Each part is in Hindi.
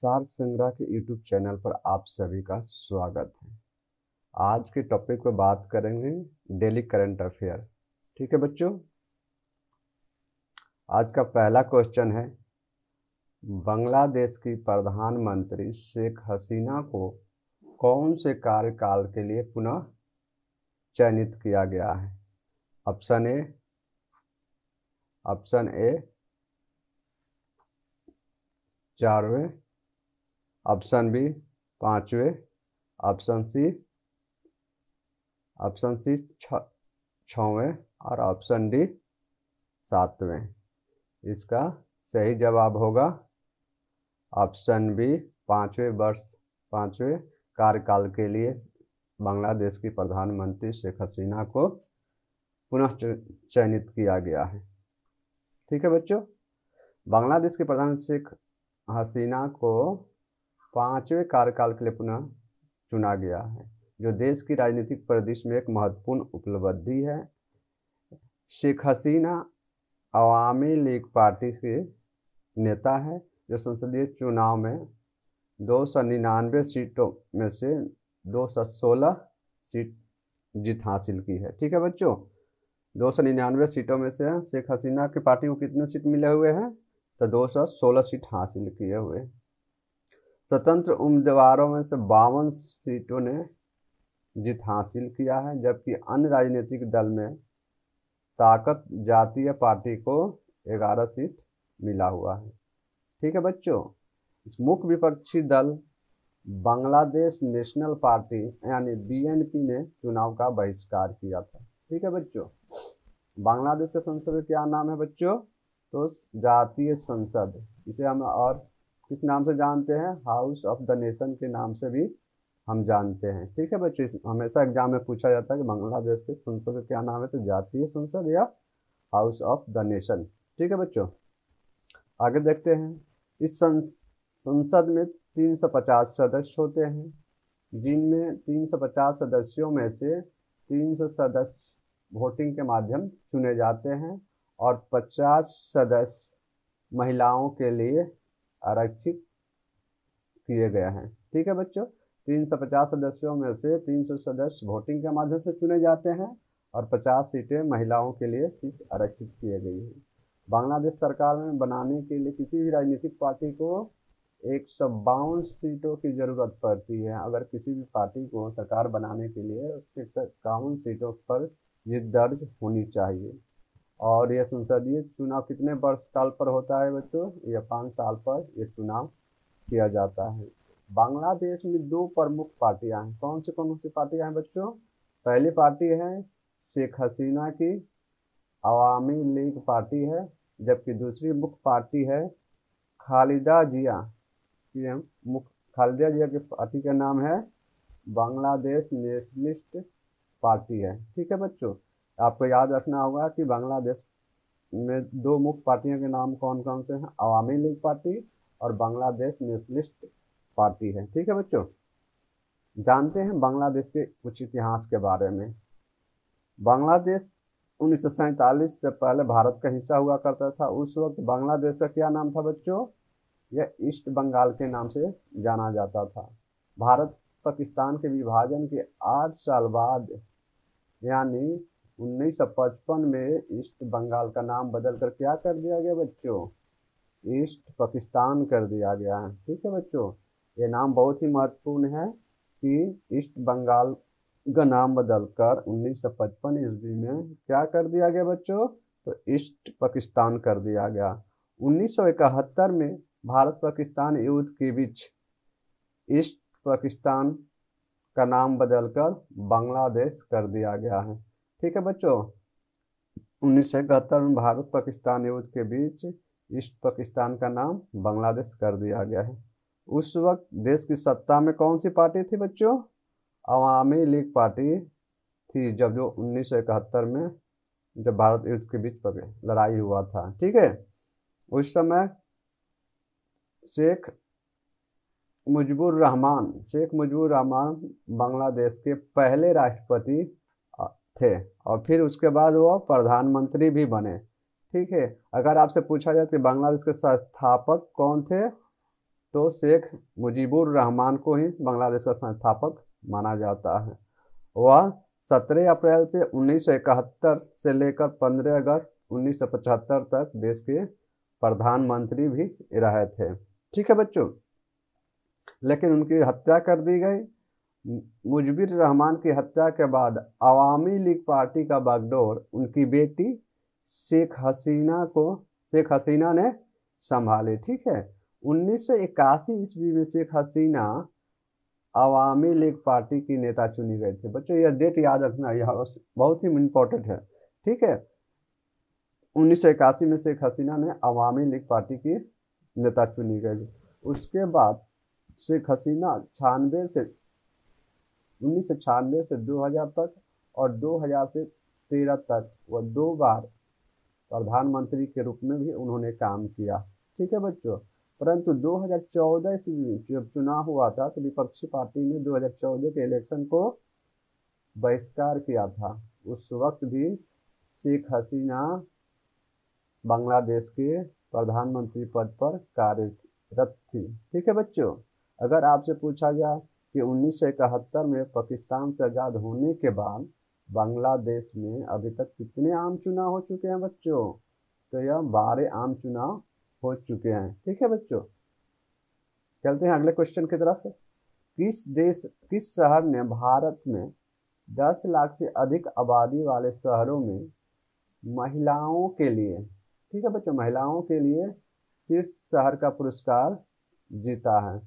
सार संग्रह के यूट्यूब चैनल पर आप सभी का स्वागत है। आज के टॉपिक पर बात करेंगे डेली करंट अफेयर। ठीक है बच्चों, आज का पहला क्वेश्चन है, बांग्लादेश की प्रधानमंत्री शेख हसीना को कौन से कार्यकाल के लिए पुनः चयनित किया गया है? ऑप्शन ए 4वें, ऑप्शन बी 5वें, ऑप्शन सी 6वें और ऑप्शन डी 7वें। इसका सही जवाब होगा ऑप्शन बी 5वें कार्यकाल के लिए बांग्लादेश की प्रधानमंत्री शेख हसीना को पुनः चयनित किया गया है। ठीक है बच्चों, बांग्लादेश के प्रधानमंत्री शेख हसीना को 5वें कार्यकाल के लिए पुनः चुना गया है, जो देश की राजनीतिक परिदृश्य में एक महत्वपूर्ण उपलब्धि है। शेख हसीना अवामी लीग पार्टी के नेता है, जो संसदीय चुनाव में 299 सीटों में से 216 सीट जीत हासिल की है। ठीक है बच्चों, 299 सीटों में से शेख हसीना की पार्टी को कितने सीट मिले हुए हैं? तो 216 सीट हासिल किए हुए। स्वतंत्र उम्मीदवारों में से 52 सीटों ने जीत हासिल किया है, जबकि अन्य राजनीतिक दल में ताकत जातीय पार्टी को 11 सीट मिला हुआ है। ठीक है बच्चों, इस मुख्य विपक्षी दल बांग्लादेश नेशनल पार्टी यानी बीएनपी ने चुनाव का बहिष्कार किया था। ठीक है बच्चों, बांग्लादेश के संसद का क्या नाम है बच्चों? तो जातीय संसद। इसे हम और किस नाम से जानते हैं? हाउस ऑफ द नेशन के नाम से भी हम जानते हैं। ठीक है बच्चों, हमेशा एग्जाम में पूछा जाता है कि बांग्लादेश के संसद का क्या नाम है, तो जातीय संसद या हाउस ऑफ द नेशन। ठीक है बच्चों, आगे देखते हैं। इस संसद में 350 सदस्य होते हैं, जिनमें 350 सदस्यों में से 300 सदस्य वोटिंग के माध्यम चुने जाते हैं और 50 सदस्य महिलाओं के लिए आरक्षित किए गए हैं। ठीक है बच्चों, 350 सदस्यों में से 300 सदस्य वोटिंग के माध्यम से चुने जाते हैं और 50 सीटें महिलाओं के लिए सीट आरक्षित किए गई है। बांग्लादेश सरकार में बनाने के लिए किसी भी राजनीतिक पार्टी को 152 सीटों की जरूरत पड़ती है। अगर किसी भी पार्टी को सरकार बनाने के लिए उसके 51 सीटों पर जीत दर्ज होनी चाहिए। और यह संसदीय चुनाव कितने वर्ष काल पर होता है बच्चों? यह 5 साल पर यह चुनाव किया जाता है। बांग्लादेश में 2 प्रमुख पार्टियां हैं। कौन सी पार्टियां हैं बच्चों? पहली पार्टी है शेख हसीना की अवामी लीग पार्टी है, जबकि दूसरी मुख्य पार्टी है खालिदा जिया की पार्टी का नाम है बांग्लादेश नेशनलिस्ट पार्टी है। ठीक है बच्चों, आपको याद रखना होगा कि बांग्लादेश में 2 मुख्य पार्टियों के नाम कौन कौन से हैं? अवामी लीग पार्टी और बांग्लादेश नेशनलिस्ट पार्टी है। ठीक है बच्चों, जानते हैं बांग्लादेश के कुछ इतिहास के बारे में। बांग्लादेश 1947 से पहले भारत का हिस्सा हुआ करता था। उस वक्त बांग्लादेश का क्या नाम था बच्चों? यह ईस्ट बंगाल के नाम से जाना जाता था। भारत पाकिस्तान के विभाजन के 8 साल बाद यानी 1955 में ईस्ट बंगाल का नाम बदलकर क्या कर दिया गया बच्चों? ईस्ट पाकिस्तान कर दिया गया है। ठीक है बच्चों, ये नाम बहुत ही महत्वपूर्ण है कि ईस्ट बंगाल का नाम बदलकर 1955 ईस्वी में क्या कर दिया गया बच्चों? तो ईस्ट पाकिस्तान कर दिया गया। 1971 में भारत पाकिस्तान युद्ध के बीच ईस्ट पाकिस्तान का नाम बदलकर बांग्लादेश कर दिया गया है। ठीक है बच्चों, 1971 में भारत पाकिस्तान युद्ध के बीच ईस्ट पाकिस्तान का नाम बांग्लादेश कर दिया गया है। उस वक्त देश की सत्ता में कौन सी पार्टी थी बच्चों? अवामी लीग पार्टी थी, जब जो 1971 में जब भारत युद्ध के बीच लड़ाई हुआ था। ठीक है, उस समय शेख मुजीबुर रहमान बांग्लादेश के पहले राष्ट्रपति थे और फिर उसके बाद वो प्रधानमंत्री भी बने। ठीक है, अगर आपसे पूछा जाए कि बांग्लादेश के संस्थापक कौन थे, तो शेख मुजीबुर रहमान को ही बांग्लादेश का संस्थापक माना जाता है। वह 17 अप्रैल से 1971 से लेकर 15 अगस्त 1975 तक देश के प्रधानमंत्री भी रहे थे। ठीक है बच्चों, लेकिन उनकी हत्या कर दी गई। मुजीबुर रहमान की हत्या के बाद अवामी लीग पार्टी का बागडोर उनकी बेटी शेख हसीना ने संभाले। ठीक है, 1981 ईस्वी में शेख हसीना अवामी लीग पार्टी की नेता चुनी गई थी। बच्चों यह डेट याद रखना, यह बहुत ही इम्पोर्टेंट है। ठीक है, 1981 में शेख हसीना ने अवामी लीग पार्टी की नेता चुनी गई। उसके बाद शेख हसीना 1996 से 2000 तक और 2000 से 13 तक वह 2 बार प्रधानमंत्री के रूप में भी उन्होंने काम किया। ठीक है बच्चों, परंतु 2014 ईस्वी में जब चुनाव हुआ था तो विपक्षी पार्टी ने 2014 के इलेक्शन को बहिष्कार किया था। उस वक्त भी शेख हसीना बांग्लादेश के प्रधानमंत्री पद पर कार्यरत थी। ठीक है बच्चों, अगर आपसे पूछा जाए कि 1971 में पाकिस्तान से आज़ाद होने के बाद बांग्लादेश में अभी तक कितने आम चुनाव हो चुके हैं बच्चों, तो यह 12 आम चुनाव हो चुके हैं। ठीक है बच्चों, चलते हैं अगले क्वेश्चन की तरफ। किस शहर ने भारत में 10 लाख से अधिक आबादी वाले शहरों में महिलाओं के लिए, ठीक है बच्चों, महिलाओं के लिए शीर्ष शहर का पुरस्कार जीता है?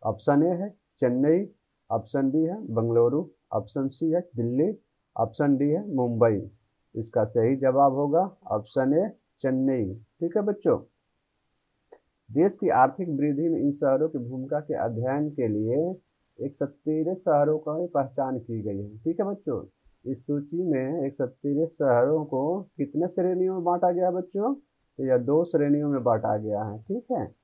ऑप्शन ए है चेन्नई, ऑप्शन बी है बेंगलुरु, ऑप्शन सी है दिल्ली, ऑप्शन डी है मुंबई। इसका सही जवाब होगा ऑप्शन ए चेन्नई। ठीक है बच्चों, देश की आर्थिक वृद्धि में इन शहरों की भूमिका के अध्ययन के लिए 113 शहरों की पहचान की गई है। ठीक है बच्चों, इस सूची में 113 शहरों को कितने श्रेणियों में बांटा गया बच्चों, तो यह 2 श्रेणियों में बांटा गया है। ठीक है,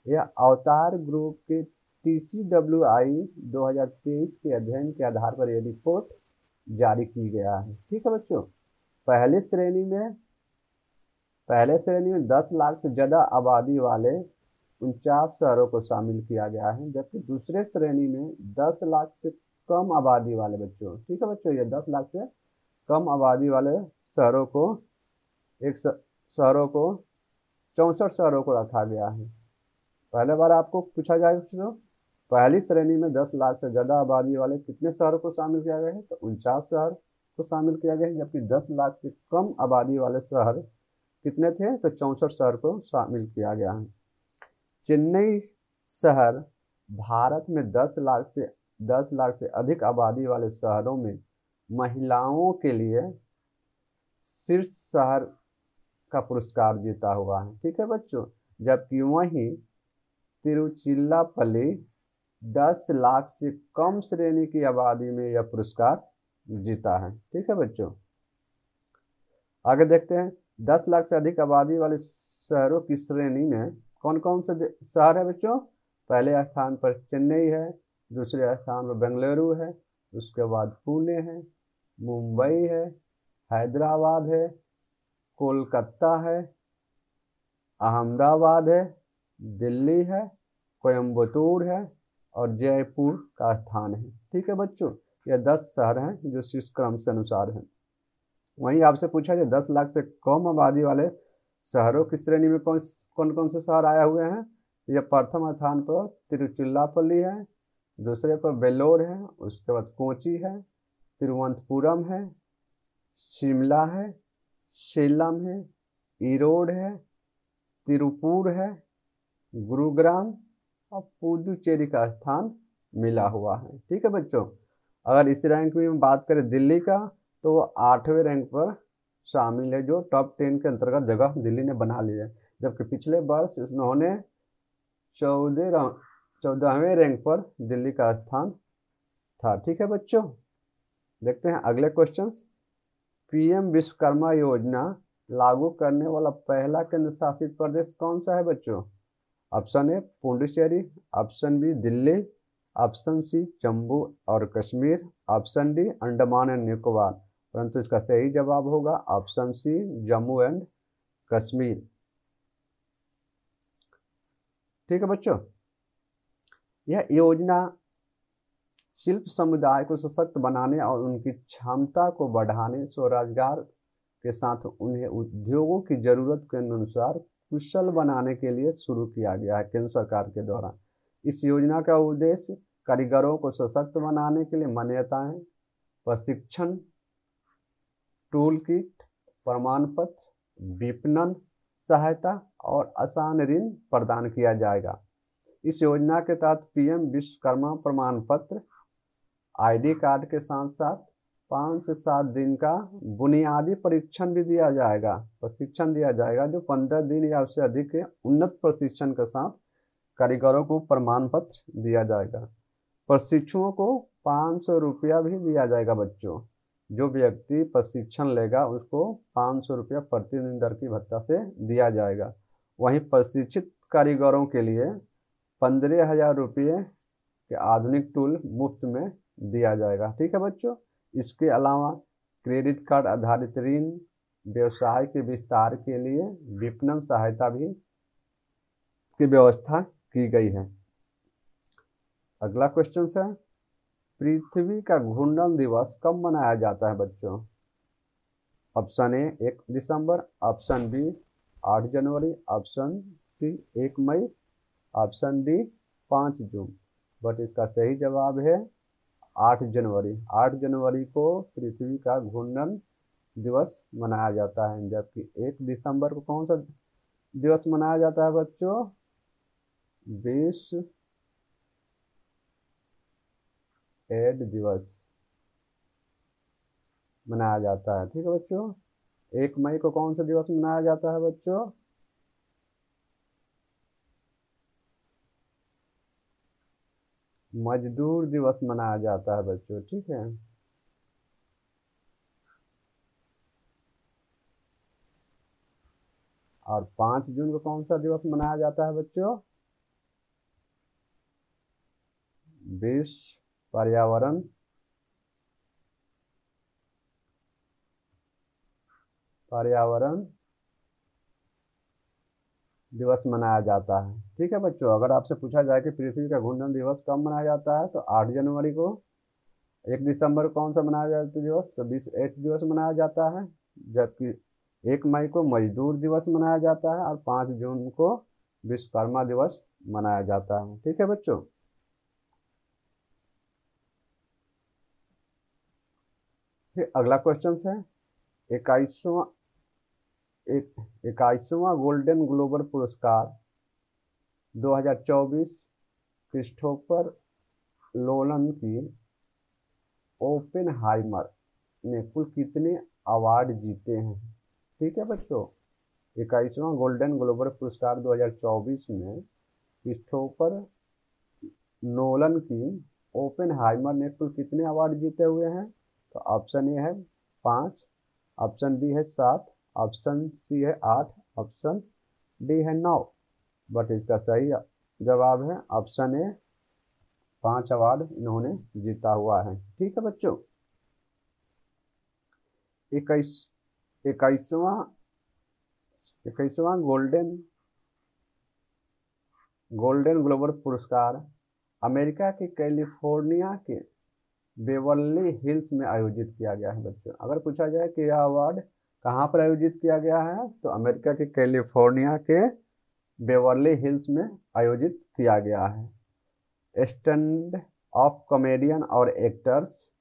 यह अवतार ग्रुप के TCWI 2023 के अध्ययन के आधार पर यह रिपोर्ट जारी की गया है। ठीक है बच्चों, पहले श्रेणी में 10 लाख से ज़्यादा आबादी वाले 49 शहरों को शामिल किया गया है, जबकि दूसरे श्रेणी में 10 लाख से कम आबादी वाले बच्चों, ठीक है बच्चों, ये 10 लाख से कम आबादी वाले शहरों को 64 शहरों को रखा गया है। पहले बार आपको पूछा जाएगा बच्चों, पहली श्रेणी में 10 लाख से ज़्यादा आबादी वाले कितने शहरों को शामिल किया गया है, तो 49 शहर को शामिल किया गया है, जबकि 10 लाख से कम आबादी वाले शहर कितने थे, तो 64 शहर को शामिल किया गया है। चेन्नई शहर भारत में 10 लाख से अधिक आबादी वाले शहरों में महिलाओं के लिए शीर्ष शहर का पुरस्कार जीता हुआ है। ठीक है बच्चों, जबकि वहीं तिरुचिरापल्ली 10 लाख से कम श्रेणी की आबादी में यह पुरस्कार जीता है। ठीक है बच्चों, आगे देखते हैं 10 लाख से अधिक आबादी वाले शहरों की श्रेणी में कौन कौन से शहर है बच्चों। पहले स्थान पर चेन्नई है, दूसरे स्थान पर बेंगलुरु है, उसके बाद पुणे है, मुंबई है, हैदराबाद है, कोलकाता है, अहमदाबाद है, दिल्ली है, कोयम्बटूर है और जयपुर का स्थान है। ठीक है बच्चों, ये 10 शहर हैं जो शीर्ष क्रम से अनुसार हैं। वहीं आपसे पूछा जाए 10 लाख से कम आबादी वाले शहरों की श्रेणी में कौन कौन से शहर आए हुए हैं। यह प्रथम स्थान पर तिरुचिरापल्ली है, दूसरे पर वेल्लोर है, उसके बाद कोची है, तिरुवनंतपुरम है, शिमला है, सेलम है, ईरोड है, तिरुपुर है, गुरुग्राम और पुदुचेरी का स्थान मिला हुआ है। ठीक है बच्चों, अगर इस रैंक में बात करें दिल्ली का, तो वो 8वें रैंक पर शामिल है, जो टॉप 10 के अंतर्गत जगह दिल्ली ने बना ली है, जबकि पिछले वर्ष उन्होंने 14वें रैंक पर दिल्ली का स्थान था। ठीक है बच्चों, देखते हैं अगले क्वेश्चंस। PM विश्वकर्मा योजना लागू करने वाला पहला केंद्र शासित प्रदेश कौन सा है बच्चों। Option A Puducherry, option B Delhi, option C Jammu और Kashmir, option D Andaman and Nicobar. परंतु इसका सही जवाब होगा option C Jammu and Kashmir. ठीक है बच्चों, यह योजना शिल्प समुदाय को सशक्त बनाने और उनकी क्षमता को बढ़ाने, स्वरोजगार के साथ उन्हें उद्योगों की जरूरत के अनुसार कुशल बनाने के लिए शुरू किया गया है केंद्र सरकार के द्वारा। इस योजना का उद्देश्य कारीगरों को सशक्त बनाने के लिए मान्यताएं, प्रशिक्षण, टूल किट, प्रमाण पत्र, विपणन सहायता और आसान ऋण प्रदान किया जाएगा। इस योजना के तहत पीएम विश्वकर्मा प्रमाण पत्र, आईडी कार्ड के साथ साथ 5 से 7 दिन का बुनियादी प्रशिक्षण दिया जाएगा, जो 15 दिन या उससे अधिक के उन्नत प्रशिक्षण के साथ कारीगरों को प्रमाण पत्र दिया जाएगा। प्रशिक्षुओं को 500 रुपया भी दिया जाएगा बच्चों। जो व्यक्ति प्रशिक्षण लेगा उसको 500 रुपया प्रतिदिन दर की भत्ता से दिया जाएगा। वहीं प्रशिक्षित कारीगरों के लिए 15,000 रुपये के आधुनिक टूल मुफ्त में दिया जाएगा। ठीक है बच्चों। इसके अलावा क्रेडिट कार्ड आधारित ऋण, व्यवसाय के विस्तार के लिए विपणन सहायता भी की व्यवस्था की गई है। अगला क्वेश्चन है, पृथ्वी का घूर्णन दिवस कब मनाया जाता है बच्चों? ऑप्शन ए 1 दिसंबर, ऑप्शन बी 8 जनवरी, ऑप्शन सी 1 मई, ऑप्शन डी 5 जून। बट इसका सही जवाब है 8 जनवरी। 8 जनवरी को पृथ्वी का घूर्णन दिवस मनाया जाता है, जबकि 1 दिसंबर को कौन सा दिवस मनाया जाता है बच्चों? विश्व एड दिवस मनाया जाता है। ठीक है बच्चों। 1 मई को कौन सा दिवस मनाया जाता है बच्चों? मजदूर दिवस मनाया जाता है बच्चों। ठीक है। और 5 जून को कौन सा दिवस मनाया जाता है बच्चों? विश्व पर्यावरण दिवस मनाया जाता है। ठीक है बच्चों। अगर आपसे पूछा जाए कि पृथ्वी का घूर्णन दिवस कब मनाया जाता है तो 8 जनवरी को। 1 दिसंबर को कौन सा मनाया जाता है दिवस? तो विश्व एड्स दिवस मनाया जाता है। जबकि 1 मई को मजदूर दिवस मनाया जाता है और 5 जून को विश्वकर्मा दिवस मनाया जाता है। ठीक है बच्चों। फिर अगला क्वेश्चन है, 21वां गोल्डन ग्लोब पुरस्कार 2024 क्रिस्टोफर नोलन की ओपेनहाइमर ने कुल कितने अवार्ड जीते हैं? ठीक है बच्चों। 21वां गोल्डन ग्लोब पुरस्कार 2024 में क्रिस्टोफर नोलन की ओपेनहाइमर ने कुल कितने अवार्ड जीते हुए हैं? तो ऑप्शन ए है 5, ऑप्शन बी है 7, ऑप्शन सी है 8, ऑप्शन डी है 9। बट इसका सही जवाब है ऑप्शन ए, 5 अवार्ड इन्होंने जीता हुआ है। ठीक है बच्चों। 21वां गोल्डन ग्लोब पुरस्कार अमेरिका के कैलिफोर्निया के बेवर्ली हिल्स में आयोजित किया गया है बच्चों। अगर पूछा जाए कि यह अवार्ड कहाँ पर आयोजित किया गया है तो अमेरिका के कैलिफोर्निया के बेवर्ली हिल्स में आयोजित किया गया है। स्टैंड अप कॉमेडियन और एक्टर्स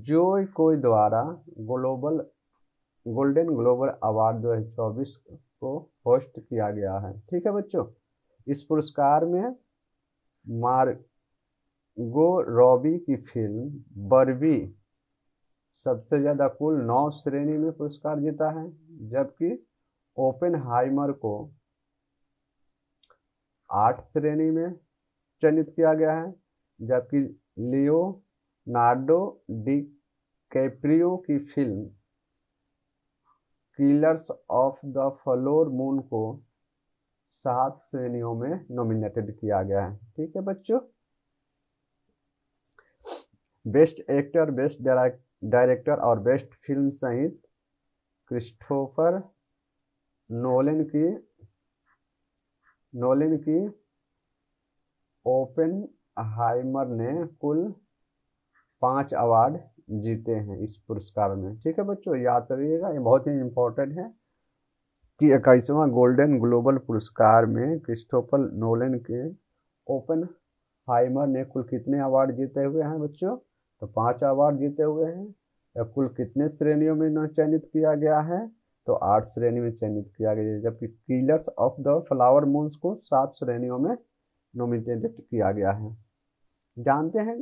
जोय कोय द्वारा गोल्डन ग्लोब अवार्ड 2024 को होस्ट किया गया है। ठीक है बच्चों। इस पुरस्कार में मार्गो रॉबी की फिल्म बर्बी सबसे ज़्यादा कुल 9 श्रेणी में पुरस्कार जीता है, जबकि ओपेनहाइमर को 8 श्रेणी में चयनित किया गया है, जबकि लियोनार्डो डी कैप्रियो की film killers of the floor moon को 7 श्रेणियों में नॉमिनेटेड किया गया है। ठीक है बच्चों। बेस्ट एक्टर, बेस्ट डायरेक्टर और बेस्ट फिल्म सहित क्रिस्टोफर नोलन की हाइमर ने कुल 5 अवार्ड जीते हैं इस पुरस्कार में। ठीक है बच्चों, याद करिएगा, ये बहुत ही इम्पोर्टेंट है कि 21वां गोल्डन ग्लोबल पुरस्कार में क्रिस्टोफर नोलन के ओपन हाइमर ने कुल कितने अवार्ड जीते हुए हैं बच्चों? तो 5 अवार्ड जीते हुए हैं। या कुल कितने श्रेणियों में चयनित किया गया है? तो 8 श्रेणी में चयनित किया गया है, जबकि killers of the flower moons को 7 श्रेणियों में नॉमिनेटेड किया गया है। जानते हैं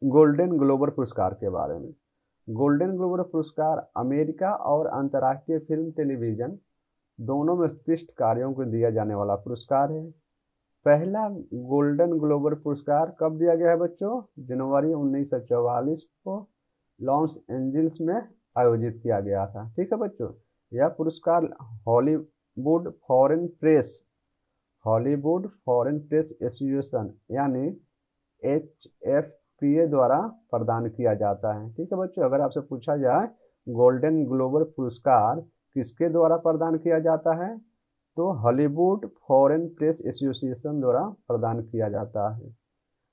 गोल्डन ग्लोबल पुरस्कार के बारे में। गोल्डन ग्लोबल पुरस्कार अमेरिका और अंतर्राष्ट्रीय फिल्म टेलीविजन दोनों में उत्कृष्ट कार्यों को दिया जाने वाला पुरस्कार है। पहला गोल्डन ग्लोबल पुरस्कार कब दिया गया है बच्चों? जनवरी 1944 को लॉस एंजल्स में आयोजित किया गया था। ठीक है बच्चों, यह पुरस्कार हॉलीवुड फॉरेन प्रेस एसोसिएशन यानी HFPA द्वारा प्रदान किया जाता है। ठीक है बच्चों, अगर आपसे पूछा जाए गोल्डन ग्लोबल पुरस्कार किसके द्वारा प्रदान किया जाता है, तो हॉलीवुड फॉरेन प्रेस एसोसिएशन द्वारा प्रदान किया जाता है।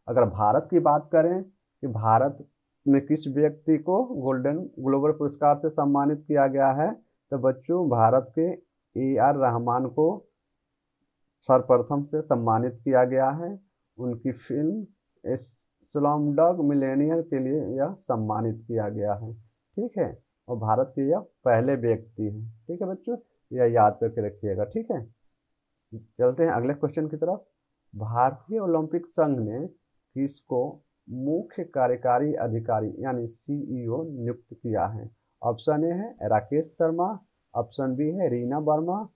अगर भारत की बात करें कि भारत में किस व्यक्ति को गोल्डन ग्लोबल पुरस्कार से सम्मानित किया गया है, तो बच्चों भारत के AR रहमान को सर्वप्रथम से सम्मानित किया गया है। उनकी फिल्म स्लमडॉग मिलियनेयर के लिए यह सम्मानित किया गया है। ठीक है, और भारत के यह पहले व्यक्ति हैं। ठीक है बच्चों, यह याद करके रखिएगा। ठीक है, चलते हैं अगले क्वेश्चन की तरफ। भारतीय ओलंपिक संघ ने किसको मुख्य कार्यकारी अधिकारी यानी CEO नियुक्त किया है? ऑप्शन ए है राकेश शर्मा, ऑप्शन बी है रीना वर्मा,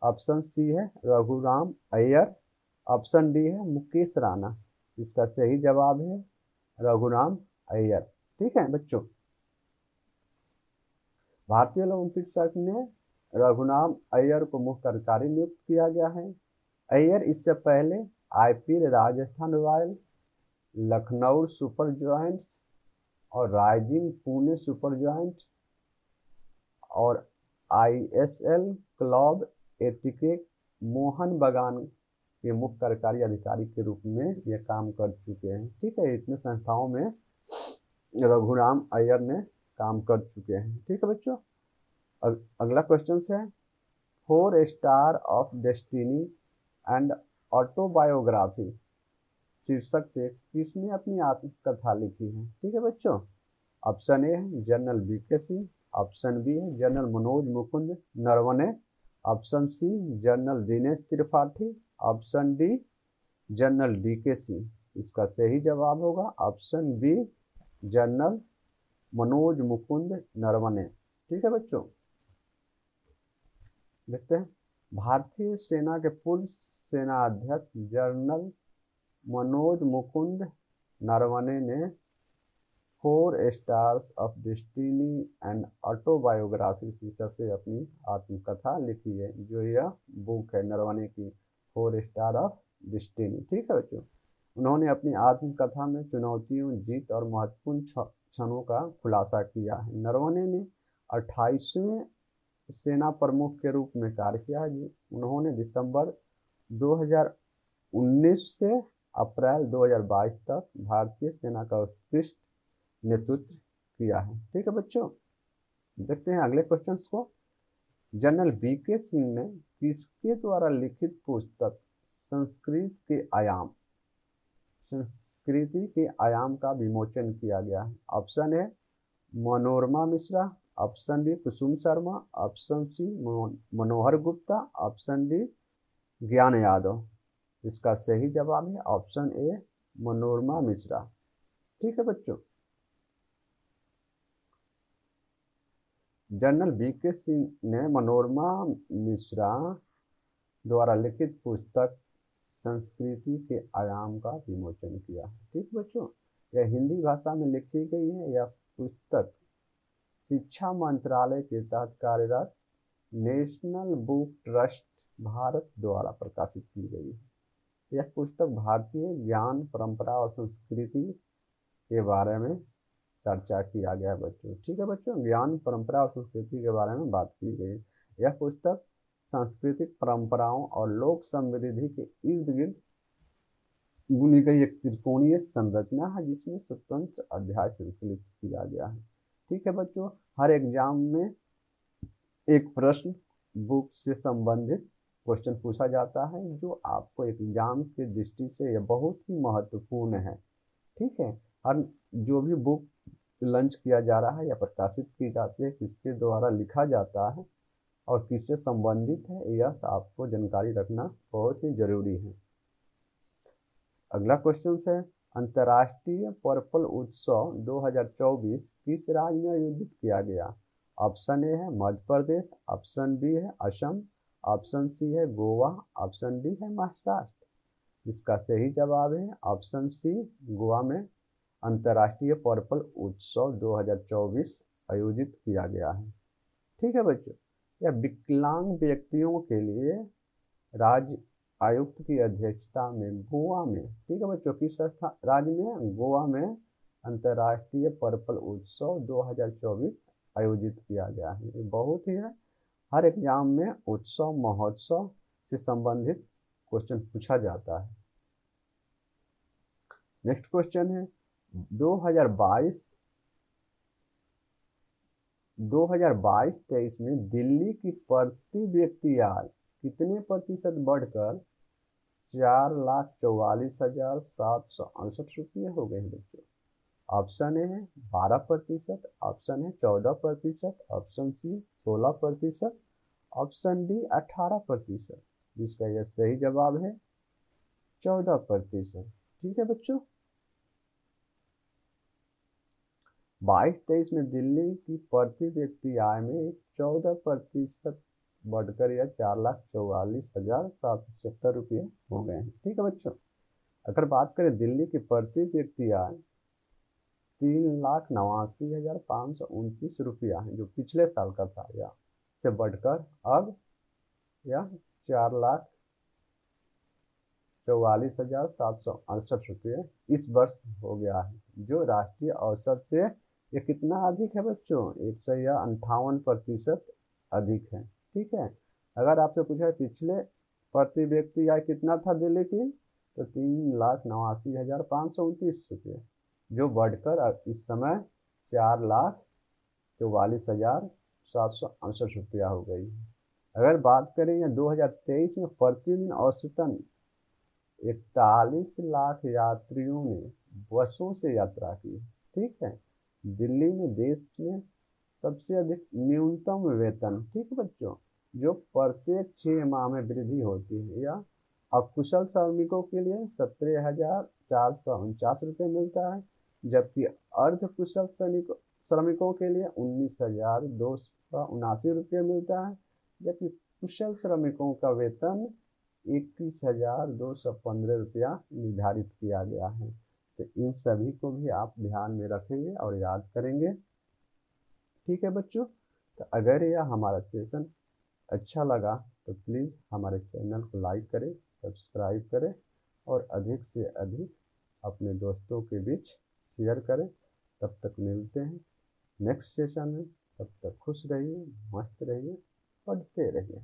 ऑप्शन सी है रघुराम अय्यर, ऑप्शन डी है मुकेश राणा। इसका सही जवाब है रघुराम अय्यर। ठीक है बच्चों, भारतीय ओलंपिक संघ ने रघुराम अय्यर को मुख्य कार्यकारी नियुक्त किया गया है। अय्यर इससे पहले IPL Rajasthan royal, Lucknow super giants और राइजिंग पुणे सुपर जायंट्स और ISL क्लब ATK मोहन बागान के मुख्य कार्यकारी अधिकारी के रूप में ये काम कर चुके हैं। ठीक है, इतने संस्थाओं में रघुराम अय्यर ने काम कर चुके हैं। ठीक है बच्चों, अगला क्वेश्चन है 4 star of destiny and autobiography शीर्षक से किसने अपनी आत्मकथा लिखी है? ठीक है बच्चों, ऑप्शन ए है general VK Singh, option B है general Manoj Mukund Naravane, option C general Dinesh Tripathi, option D general DK Singh. इसका सही जवाब होगा option B general Manoj Mukund Naravane. ठीक है बच्चों, देखते हैं भारतीय सेना के पूर्व सेना अध्यक्ष जनरल मनोज मुकुंद नरवणे ने 4 stars of destiny and autobiography शीर्षक से अपनी आत्मकथा लिखी है। जो यह बुक है नरवणे की 4 स्टार ऑफ डेस्टिनी। ठीक है बच्चों, उन्होंने अपनी आत्मकथा में चुनौतियों, जीत और महत्वपूर्ण क्षणों का खुलासा किया है। नरवणे ने 28वें सेना प्रमुख के रूप में कार्य किया है। उन्होंने दिसंबर 2019 से अप्रैल 2022 तक भारतीय सेना का उत्कृष्ट नेतृत्व किया है। ठीक है बच्चों, देखते हैं अगले क्वेश्चन को। जनरल VK सिंह ने किसके द्वारा लिखित पुस्तक संस्कृति के आयाम का विमोचन किया गया है? Option A Manorama Mishra, option B Kusum Sharma, option C Manohar Gupta, option D Gyan Yadav. इसका सही जवाब है ऑप्शन ए मनोरमा मिश्रा। ठीक है बच्चों, जनरल VK सिंह ने मनोरमा मिश्रा द्वारा लिखित पुस्तक संस्कृति के आयाम का विमोचन किया है। ठीक बच्चों, यह हिंदी भाषा में लिखी गई है। यह पुस्तक शिक्षा मंत्रालय के तहत कार्यरत नेशनल बुक ट्रस्ट भारत द्वारा प्रकाशित की गई है। यह पुस्तक भारतीय ज्ञान, परंपरा और संस्कृति के बारे में चर्चा किया गया है बच्चों। ठीक है बच्चों, ज्ञान, परंपरा और संस्कृति के बारे में बात की गई। यह पुस्तक सांस्कृतिक परंपराओं और लोक समृद्धि के इर्द गिर्द बुनी गई एक त्रिकोणीय संरचना है जिसमें स्वतंत्र अध्याय संकलित किया गया है। ठीक है बच्चों, हर एग्जाम में एक प्रश्न बुक से संबंधित क्वेश्चन पूछा जाता है जो आपको एग्जाम की दृष्टि से यह बहुत ही महत्वपूर्ण है। ठीक है, हर जो भी बुक लॉन्च किया जा रहा है या प्रकाशित की जाती है किसके द्वारा लिखा जाता है और किससे संबंधित है, यह आपको जानकारी रखना बहुत ही जरूरी है। अगला क्वेश्चन है, अंतर्राष्ट्रीय पर्पल उत्सव 2024 किस राज्य में आयोजित किया गया? ऑप्शन ए है मध्य प्रदेश, ऑप्शन बी है असम, ऑप्शन सी है गोवा, ऑप्शन डी है महाराष्ट्र। इसका सही जवाब है ऑप्शन सी, गोवा में अंतर्राष्ट्रीय पर्पल उत्सव 2024 आयोजित किया गया है। ठीक है बच्चों, यह विकलांग व्यक्तियों के लिए राज्य आयुक्त की अध्यक्षता में गोवा में, ठीक है बच्चों, किस राज्य में? गोवा में अंतर्राष्ट्रीय पर्पल उत्सव 2024 आयोजित किया गया है। ये बहुत ही है, हर एग्जाम में उत्सव महोत्सव से संबंधित क्वेश्चन पूछा जाता है। नेक्स्ट क्वेश्चन है 2022-23 में दिल्ली की प्रति व्यक्ति आय कितने प्रतिशत बढ़कर 4,44,768 रुपये हो गए हैं बच्चों? ऑप्शन ए है 12%, ऑप्शन है 14%, ऑप्शन सी 16%, ऑप्शन डी 18%। जिसका यह सही जवाब है 14%। ठीक है बच्चों, 22-23 में दिल्ली की प्रति व्यक्ति आय में 14% बढ़कर यह 4,44,770 रुपये हो गए हैं। ठीक है बच्चों, अगर बात करें दिल्ली की प्रति व्यक्ति आय 3,89,529 रुपया है जो पिछले साल का था, या से बढ़कर अब यह 4,44,768 रुपये इस वर्ष हो गया है, जो राष्ट्रीय औसत से ये कितना अधिक है बच्चों? 158% अधिक है। ठीक है, अगर आपसे पूछा है पिछले प्रति व्यक्ति आय कितना था दिल्ली की, तो 3,89,529 रुपये, जो बढ़कर इस समय 4,44,768 रुपया हो गई है। अगर बात करें 2023 में प्रतिदिन औसतन 41 लाख यात्रियों ने बसों से यात्रा की। ठीक है, दिल्ली में देश में सबसे अधिक न्यूनतम वेतन, ठीक है बच्चों, जो प्रत्येक 6 माह में वृद्धि होती है, या अकुशल श्रमिकों के लिए 17,449 रुपये मिलता है, जबकि अर्ध कुशल श्रमिकों के लिए 19,279 रुपये मिलता है, जबकि कुशल श्रमिकों का वेतन 21,215 रुपया निर्धारित किया गया है। तो इन सभी को भी आप ध्यान में रखेंगे और याद करेंगे। ठीक है बच्चों, तो अगर यह हमारा सेशन अच्छा लगा तो प्लीज़ हमारे चैनल को लाइक करें, सब्सक्राइब करें और अधिक से अधिक अपने दोस्तों के बीच शेयर करें। तब तक मिलते हैं नेक्स्ट सेशन में, तब तक खुश रहिए, मस्त रहिए, पढ़ते रहिए।